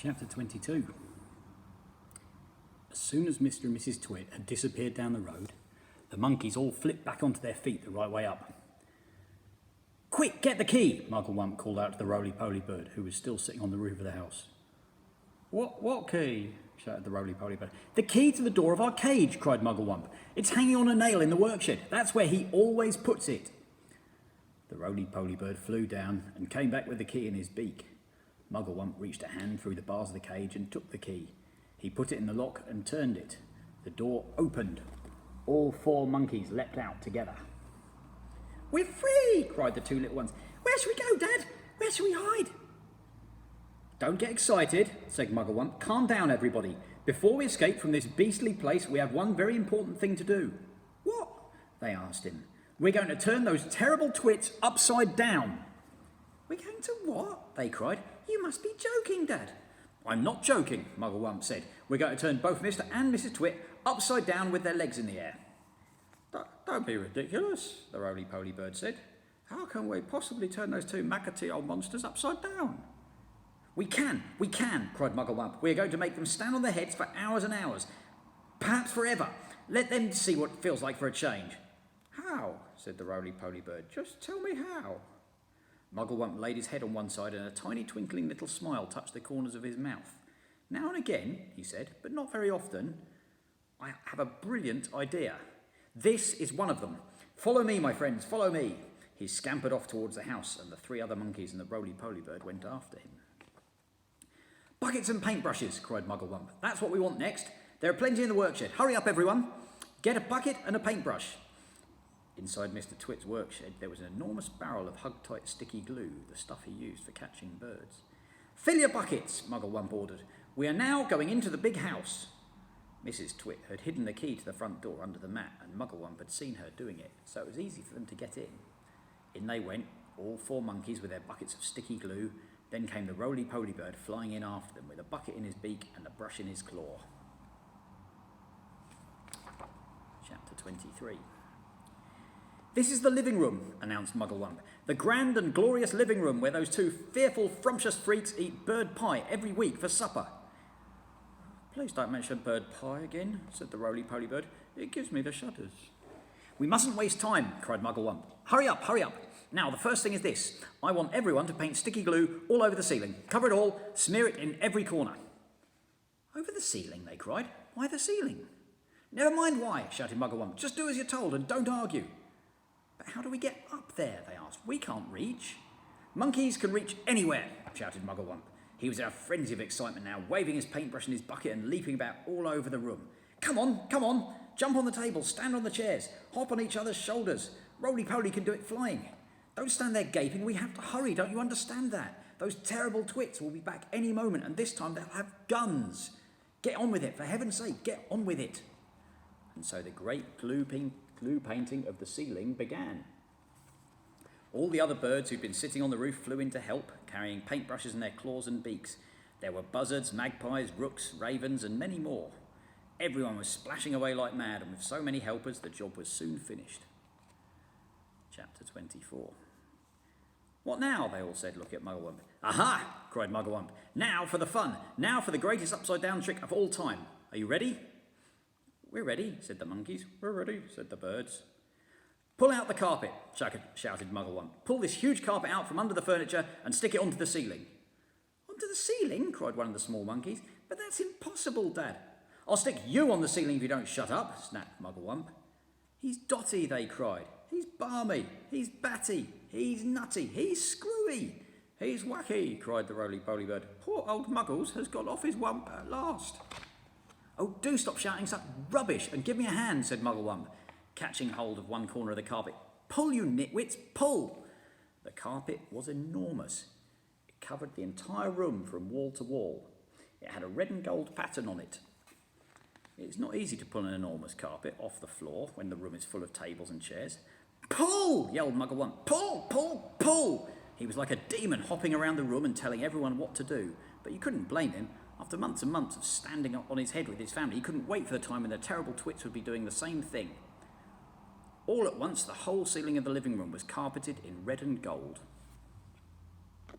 Chapter 22. As soon as Mr. and Mrs. Twit had disappeared down the road, the monkeys all flipped back onto their feet the right way up. "Quick, get the key!" Mugglewump called out to the roly-poly bird, who was still sitting on the roof of the house. What key?" shouted the roly-poly bird. "The key to the door of our cage," cried Mugglewump. "It's hanging on a nail in the workshed. That's where he always puts it." The roly-poly bird flew down and came back with the key in his beak. Mugglewump reached a hand through the bars of the cage and took the key. He put it in the lock and turned it. The door opened. All four monkeys leapt out together. "We're free!" cried the two little ones. "Where shall we go, Dad? Where shall we hide?" "Don't get excited," said Mugglewump. "Calm down, everybody. Before we escape from this beastly place, we have one very important thing to do." "What?" they asked him. "We're going to turn those terrible twits upside down." "We're going to what?" they cried. "You must be joking, Dad." "I'm not joking," Mugglewump said. "We're going to turn both Mr. and Mrs. Twit upside down with their legs in the air." Don't be ridiculous," the roly-poly bird said. "How can we possibly turn those two mackety old monsters upside down?" We can, cried Mugglewump. "We're going to make them stand on their heads for hours and hours, perhaps forever. Let them see what it feels like for a change." "How?" said the roly-poly bird. "Just tell me how." Mugglewump laid his head on one side and a tiny twinkling little smile touched the corners of his mouth. "Now and again," he said, "but not very often, I have a brilliant idea. This is one of them. Follow me, my friends, follow me." He scampered off towards the house, and the three other monkeys and the roly-poly bird went after him. "Buckets and paintbrushes," cried Mugglewump. "That's what we want next. There are plenty in the workshed. Hurry up, everyone. Get a bucket and a paintbrush." Inside Mr. Twit's workshed, there was an enormous barrel of hug-tight sticky glue, the stuff he used for catching birds. "Fill your buckets," Mugglewump ordered. "We are now going into the big house." Mrs. Twit had hidden the key to the front door under the mat, and Mugglewump had seen her doing it, so it was easy for them to get in. In they went, all four monkeys with their buckets of sticky glue. Then came the roly-poly bird flying in after them with a bucket in his beak and a brush in his claw. Chapter 23. "This is the living room," announced Mugglewump. "The grand and glorious living room where those two fearful, frumptious freaks eat bird pie every week for supper." "Please don't mention bird pie again," said the roly-poly bird. "It gives me the shudders." "We mustn't waste time," cried Mugglewump. Hurry up. Now, the first thing is this. I want everyone to paint sticky glue all over the ceiling. Cover it all, smear it in every corner." "Over the ceiling?" they cried. "Why the ceiling?" "Never mind why," shouted Mugglewump. "Just do as you're told and don't argue." "But how do we get up there?" they asked. "We can't reach." "Monkeys can reach anywhere," shouted Mugglewump. He was in a frenzy of excitement now, waving his paintbrush and his bucket and leaping about all over the room. Come on, jump on the table, stand on the chairs, hop on each other's shoulders. Roly-poly can do it flying. Don't stand there gaping, we have to hurry, don't you understand that? Those terrible twits will be back any moment, and this time they'll have guns. Get on with it, for heaven's sake, get on with it." And so the great glue painting of the ceiling began. All the other birds who'd been sitting on the roof flew in to help, carrying paintbrushes in their claws and beaks. There were buzzards, magpies, rooks, ravens, and many more. Everyone was splashing away like mad, and with so many helpers, the job was soon finished. Chapter 24. "What now?" they all said, looking at Mugglewump. "Aha!" cried Mugglewump. "Now for the fun! Now for the greatest upside-down trick of all time! Are you ready?" "We're ready," said the monkeys. "We're ready," said the birds. "Pull out the carpet," shouted Mugglewump. "Pull this huge carpet out from under the furniture and stick it onto the ceiling." "Onto the ceiling?" cried one of the small monkeys. "But that's impossible, Dad." "I'll stick you on the ceiling if you don't shut up," snapped Mugglewump. "He's dotty," they cried. "He's balmy, he's batty, he's nutty, he's screwy, he's wacky," cried the roly-poly bird. "Poor old Muggles has got off his wump at last." "Oh, do stop shouting such rubbish and give me a hand," said Mugglewump, catching hold of one corner of the carpet. "Pull, you nitwits, pull!" The carpet was enormous. It covered the entire room from wall to wall. It had a red and gold pattern on it. It's not easy to pull an enormous carpet off the floor when the room is full of tables and chairs. "Pull!" yelled Mugglewump. "Pull! He was like a demon hopping around the room and telling everyone what to do. But you couldn't blame him. After months and months of standing up on his head with his family, he couldn't wait for the time when the terrible twits would be doing the same thing. All at once, the whole ceiling of the living room was carpeted in red and gold.